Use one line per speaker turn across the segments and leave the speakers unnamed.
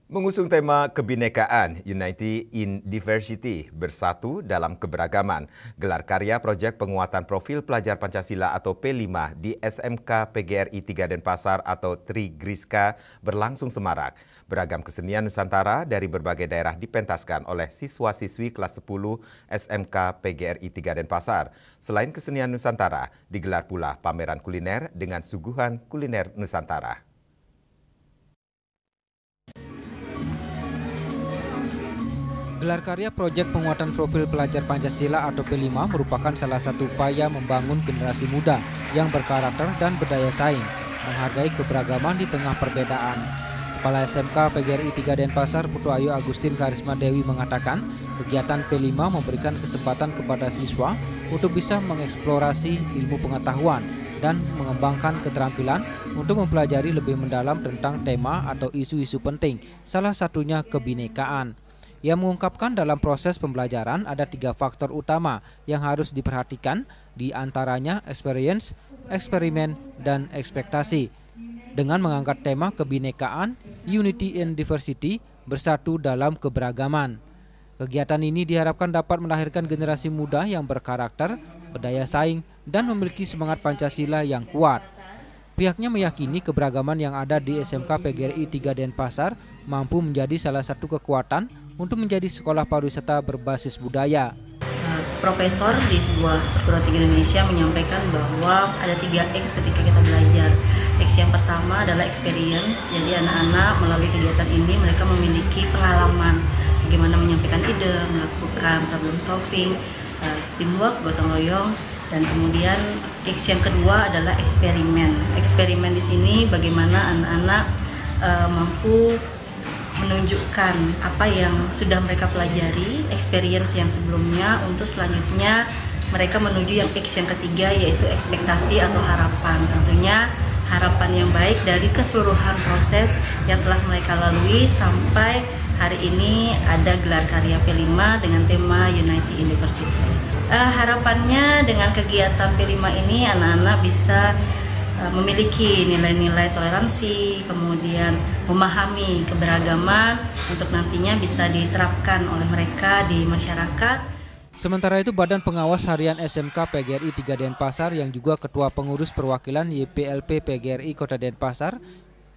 Mengusung tema kebinekaan, Unity in Diversity, bersatu dalam keberagaman, gelar karya proyek penguatan profil pelajar Pancasila atau P5 di SMK PGRI 3 Denpasar atau Trigriska berlangsung semarak. Beragam kesenian Nusantara dari berbagai daerah dipentaskan oleh siswa-siswi kelas 10 SMK PGRI 3 Denpasar. Selain kesenian Nusantara, digelar pula pameran kuliner dengan suguhan kuliner Nusantara.
Gelar karya proyek penguatan profil pelajar Pancasila atau P5 merupakan salah satu upaya membangun generasi muda yang berkarakter dan berdaya saing, menghargai keberagaman di tengah perbedaan. Kepala SMK PGRI 3 Denpasar, Putu Ayu Agustin Karisma Dewi mengatakan, kegiatan P5 memberikan kesempatan kepada siswa untuk bisa mengeksplorasi ilmu pengetahuan dan mengembangkan keterampilan untuk mempelajari lebih mendalam tentang tema atau isu-isu penting, salah satunya kebinekaan. Ia mengungkapkan dalam proses pembelajaran ada 3 faktor utama yang harus diperhatikan, di antaranya experience, eksperimen, dan ekspektasi. Dengan mengangkat tema kebinekaan, Unity in Diversity, bersatu dalam keberagaman. Kegiatan ini diharapkan dapat melahirkan generasi muda yang berkarakter, berdaya saing, dan memiliki semangat Pancasila yang kuat. Pihaknya meyakini keberagaman yang ada di SMK PGRI 3 Denpasar mampu menjadi salah satu kekuatan untuk menjadi sekolah pariwisata berbasis budaya.
Profesor di sebuah perguruan tinggi Indonesia menyampaikan bahwa ada 3X ketika kita belajar. X yang pertama adalah experience, jadi anak-anak melalui kegiatan ini mereka memiliki pengalaman bagaimana menyampaikan ide, melakukan problem solving, teamwork, gotong royong, dan kemudian X yang kedua adalah eksperimen. Eksperimen di sini bagaimana anak-anak mampu menunjukkan apa yang sudah mereka pelajari, experience yang sebelumnya, untuk selanjutnya mereka menuju yang X yang ketiga, yaitu ekspektasi atau harapan. Tentunya harapan yang baik dari keseluruhan proses yang telah mereka lalui sampai hari ini ada gelar karya P5 dengan tema Unity in Diversity. Harapannya dengan kegiatan P5 ini anak-anak bisa memiliki nilai-nilai toleransi, kemudian memahami keberagaman untuk nantinya bisa diterapkan oleh mereka di masyarakat.
Sementara itu, Badan Pengawas Harian SMK PGRI 3 Denpasar yang juga Ketua Pengurus Perwakilan YPLP PGRI Kota Denpasar,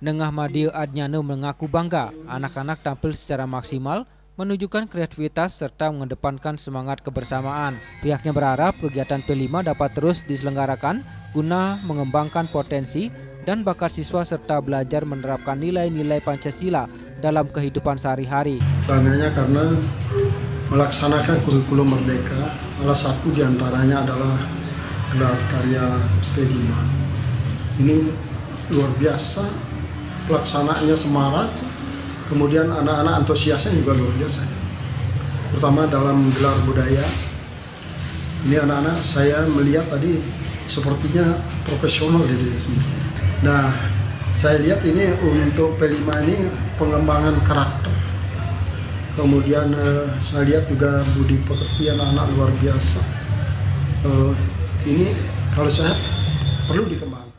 Nengah Madio Adnyano, mengaku bangga anak-anak tampil secara maksimal, menunjukkan kreativitas serta mengedepankan semangat kebersamaan. Pihaknya berharap kegiatan P5 dapat terus diselenggarakan guna mengembangkan potensi dan bakat siswa serta belajar menerapkan nilai-nilai Pancasila dalam kehidupan sehari-hari.
Bangganya karena melaksanakan kurikulum merdeka, salah satu diantaranya adalah gelar karya P5. Ini luar biasa, pelaksanaannya semarak, kemudian anak-anak antusiasnya juga luar biasa. Pertama dalam gelar budaya, ini anak-anak saya melihat tadi sepertinya profesional di sini. Nah, saya lihat ini untuk P5 ini pengembangan karakter. Kemudian saya lihat juga budi pekerti anak-anak luar biasa. Ini kalau saya perlu dikembangkan.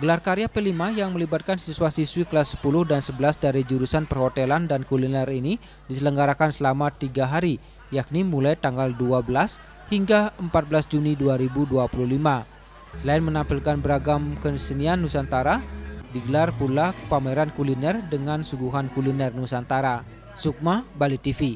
Gelar karya P5 yang melibatkan siswa-siswi kelas 10 dan 11 dari jurusan perhotelan dan kuliner ini diselenggarakan selama 3 hari, yakni mulai tanggal 12 hingga 14 Juni 2025. Selain menampilkan beragam kesenian Nusantara, digelar pula pameran kuliner dengan suguhan kuliner Nusantara. Sukma, Bali TV.